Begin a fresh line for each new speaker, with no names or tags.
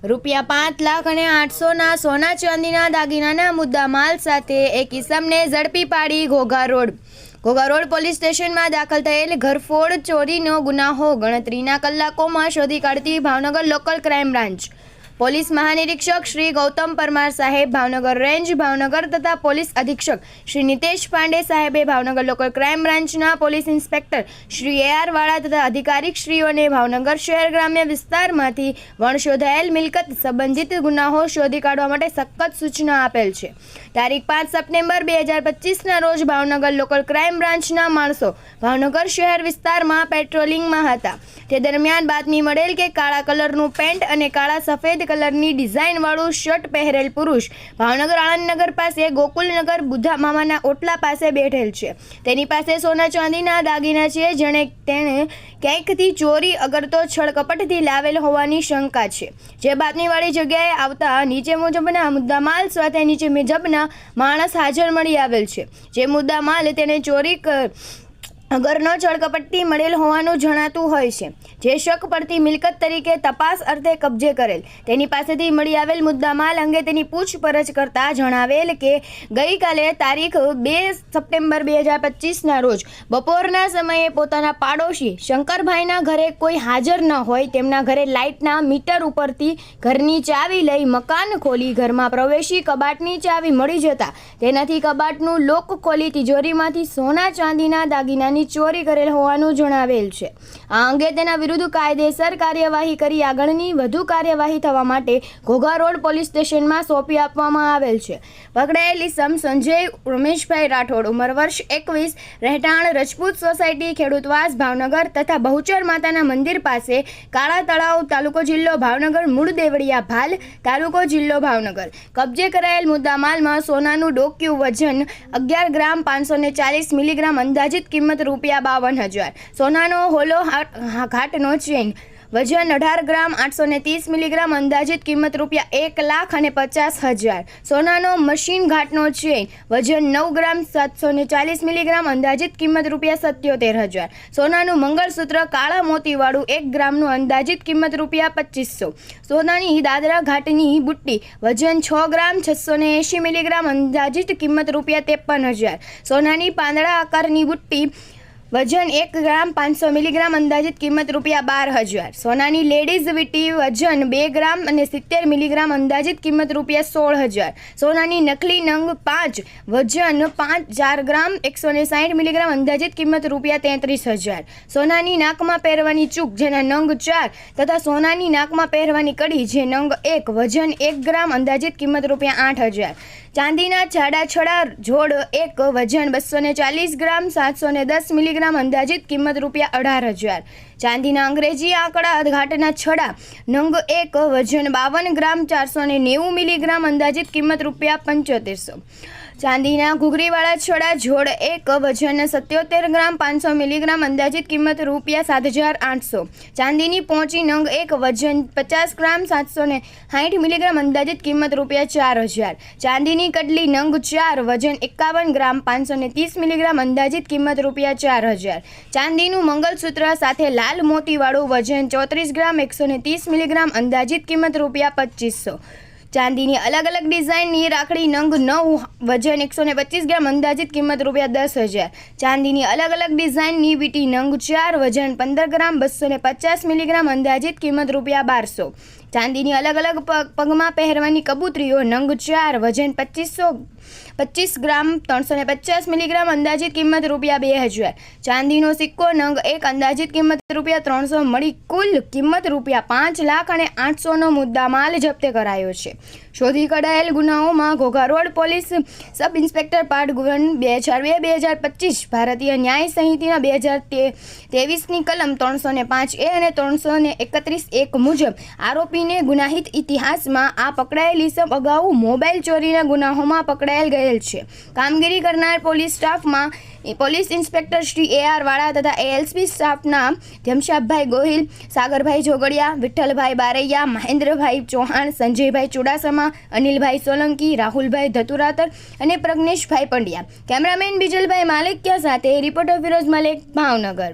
₹5,08,000 સોના ચાંદીના દાગીનાના મુદ્દામાલ સાથે એક ઇસમને ઝડપી પાડી ઘોઘા રોડ પોલીસ સ્ટેશનમાં દાખલ થયેલ ઘરફોડ ચોરીનો ગુનાહો ગણતરીના કલાકોમાં શોધી કાઢતી Bhavnagar local crime branch police મહાનિરીક્ષક શ્રી ગૌતમ પરમાર સાહેબ ભાવનગર રેન્જ ભાવનગર તથા પોલીસ અધિક્ષક શ્રી નિતેશ પાંડે સાહેબે ભાવનગર લોકલ ક્રાઇમ બ્રાન્ચના પોલીસ ઇન્સ્પેક્ટર શ્રી AR વાળા તથા અધિકારીશ્રીઓને ભાવનગર શહેર ગ્રામ્ય વિસ્તારમાંથી વણશોધાયેલ મિલકત સંબંધિત ગુનાહો શોધી કાઢવા માટે સખત સૂચના આપેલ છે। તારીખ 5 સપ્ટેમ્બર 2025ના રોજ ભાવનગર લોકલ ક્રાઇમ બ્રાન્ચના માણસો ભાવનગર શહેર વિસ્તારમાં પેટ્રોલિંગમાં હતા। તે દરમિયાન બાતમી મળેલ કે કાળા કલરનું પેન્ટ અને કાળા સફેદ કલરની ડિઝાઇન વાળું શર્ટ પહેરેલ પુરુષ ભાવનગર આણંદનગર પાસે ગોકુલનગર બુદ્ધા મામાના ઓટલા પાસે બેઠેલ છે। તેની પાસે સોના ચાંદીના દાગીના છે, જેણે તેણે ક્યાંકથી ચોરી અગરતો છળકપટથી લાવેલ હોવાની શંકા છે। જે બાતમીવાળી જગ્યાએ આવતા નીચે મુજબના મુદ્દામાલ સાથે નીચે મુજબના માણસ હાજર મળી આવેલ છે। જે મુદ્દામાલ તેને ચોરી અગરનો છળકપટથી મળેલ હોવાનું જણાતું હોય છે। જે શક પડતી મિલકત તરીકે તપાસ અર્થે કબજે કરેલ તેની પાસેથી મળી આવેલ મુદ્દામાલ અંગે તેની પૂછપરછ કરતા જણાવેલ કે ગઈકાલે તારીખ 2 સપ્ટેમ્બર 2025ના રોજ બપોરના સમયે પોતાના પાડોશી શંકરભાઈના ઘરે કોઈ હાજર ન હોય તેમના ઘરે લાઇટના મીટર ઉપરથી ઘરની ચાવી લઈ મકાન ખોલી ઘરમાં પ્રવેશી કબાટની ચાવી મળી જતા તેનાથી કબાટનું લોક ખોલી તિજોરીમાંથી સોના ચાંદીના દાગીનાની ચોરી કરેલ હોવાનું જણાવેલ છે। આ અંગે તેના વિરુદ્ધ કાયદેસર કાર્યવાહી કરી આગળની વધુ કાર્યવાહી થવા માટે ઘોઘા રોડ પોલીસ સ્ટેશનમાં સોંપી આપવામાં આવેલ છે। પકડાયેલ ઇસમ સંજય રમેશભાઈ રાઠોડ ઉંમર વર્ષ 21 રહેઠાણ રજપૂત સોસાયટી ખેડૂતવાસ ભાવનગર તથા બહુચર માતાના મંદિર પાસે કાળા તળાવ તાલુકો જિલ્લો ભાવનગર મૂળ દેવળિયા ભાલ તાલુકો જિલ્લો ભાવનગર કબજે કરાયેલ મુદ્દામાલમાં સોનાનું ડોક્યું વજન 11 ગ્રામ 540 મિલીગ્રામ અંદાજિત કિંમત ₹52,000 સોનાનો હોલો ઘાટનો ચેન વજન 18 ગ્રામ 830 મિલીગ્રામ અંદાજિત કિંમત ₹1,50,000 સોનાનો મશીન ઘાટનો ચેન વજન 9 ગ્રામ 740 મિલીગ્રામ અંદાજિત કિંમત ₹77,000 સોનાનું મંગળસૂત્ર કાળા મોતીવાળું 1 ગ્રામનું અંદાજિત કિંમત ₹2,500 સોનાની દાદરા ઘાટની બુટ્ટી વજન 6 ગ્રામ 680 મિલીગ્રામ અંદાજિત કિંમત ₹53,000 સોનાની પાંદડા આકારની બુટ્ટી વજન 1 ગ્રામ 500 મિલીગ્રામ અંદાજિત કિંમત ₹12,000 સોનાની લેડીઝ વીટી વજન 2 ગ્રામ અને 70 મિલીગ્રામ અંદાજિત કિંમત ₹16,000 સોનાની નકલી નંગ 5 વજન 4 ગ્રામ 160 મિલીગ્રામ અંદાજિત કિંમત ₹33,000 સોનાની નાકમાં પહેરવાની ચૂક જેના નંગ 4 તથા સોનાની નાકમાં પહેરવાની કડી જે નંગ 1 વજન 1 ગ્રામ અંદાજિત કિંમત ₹8,000 ચાંદીના છડા જોડ 1 વજન 240 ગ્રામ 710 મિલીગ્રામ અંદાજિત કિંમત ₹18,000 ચાંદીના અંગ્રેજી આંકડા ઘાટના છડા નંગ 1 વજન 52 ગ્રામ 490 મિલીગ્રામ અંદાજિત કિંમત ₹7500 ચાંદીના ઘૂઘરીવાળા છડા જોડ 1 વજન 77 ગ્રામ 500 મિલીગ્રામ અંદાજિત કિંમત ₹7,800 ચાંદીની પોંચી નંગ 1 વજન 50 ગ્રામ 760 મિલીગ્રામ અંદાજિત કિંમત ₹4,000 ચાંદીની કડલી નંગ 4 વજન 51 ગ્રામ 530 મિલીગ્રામ અંદાજિત કિંમત ₹4,000 ચાંદીનું મંગળસૂત્ર સાથે લાલ મોતીવાળું વજન 34 ગ્રામ 130 મિલીગ્રામ અંદાજિત કિંમત ₹2,500 ચાંદીની અલગ અલગ ડિઝાઇનની રાખડી નંગ 9 વજન 125 ગ્રામ અંદાજિત કિંમત ₹10,000 ચાંદીની અલગ અલગ ડિઝાઇનની વીટી નંગ 4 વજન 15 ગ્રામ 250 મિલીગ્રામ અંદાજિત કિંમત ₹1200 ચાંદીની અલગ અલગ પગમાં પહેરવાની કબૂતરીઓ નંગ 4 વજન 25 ગ્રામ 350 મિલીગ્રામ અંદાજિત કિંમત ₹2,000 ચાંદીનો સિક્કો નંગ 1 અંદાજિત કિંમત ₹300 મળી કુલ કિંમત ₹5,08,000નો મુદ્દામાલ જપ્ત કરાયો છે। શોધી કઢાયેલ ગુનાઓમાં Ghogha road police sub inspector part 2002-2025 Bharatiya ન્યાય સંહિતાના 2023ની કલમ 305A અને 331 મુજબ આરોપીને ગુનાહિત ઇતિહાસમાં આ પકડાયેલ ઇસમ અગાઉ મોબાઈલ ચોરીના ગુનાઓમાં પકડાયેલ ગયેલ છે। કામગીરી કરનાર પોલીસ સ્ટાફમાં પોલીસ ઇન્સ્પેક્ટર શ્રી AR વાળા તથા ALSP સ્ટાફના ધમશાભાઈ ગોહિલ, સાગરભાઈ જોગડિયા, વિઠ્ઠલભાઈ બારૈયા, મહેન્દ્રભાઈ ચૌહાણ, સંજયભાઈ ચુડાસમા, અનિલભાઈ સોલંકી, રાહુલભાઈ ધતુરાતર અને પ્રજ્ઞેશભાઈ પંડ્યા। કેમેરામેન બીજલભાઈ માલિકિયા સાથે રિપોર્ટર ફિરોઝ મલેક, ભાવનગર।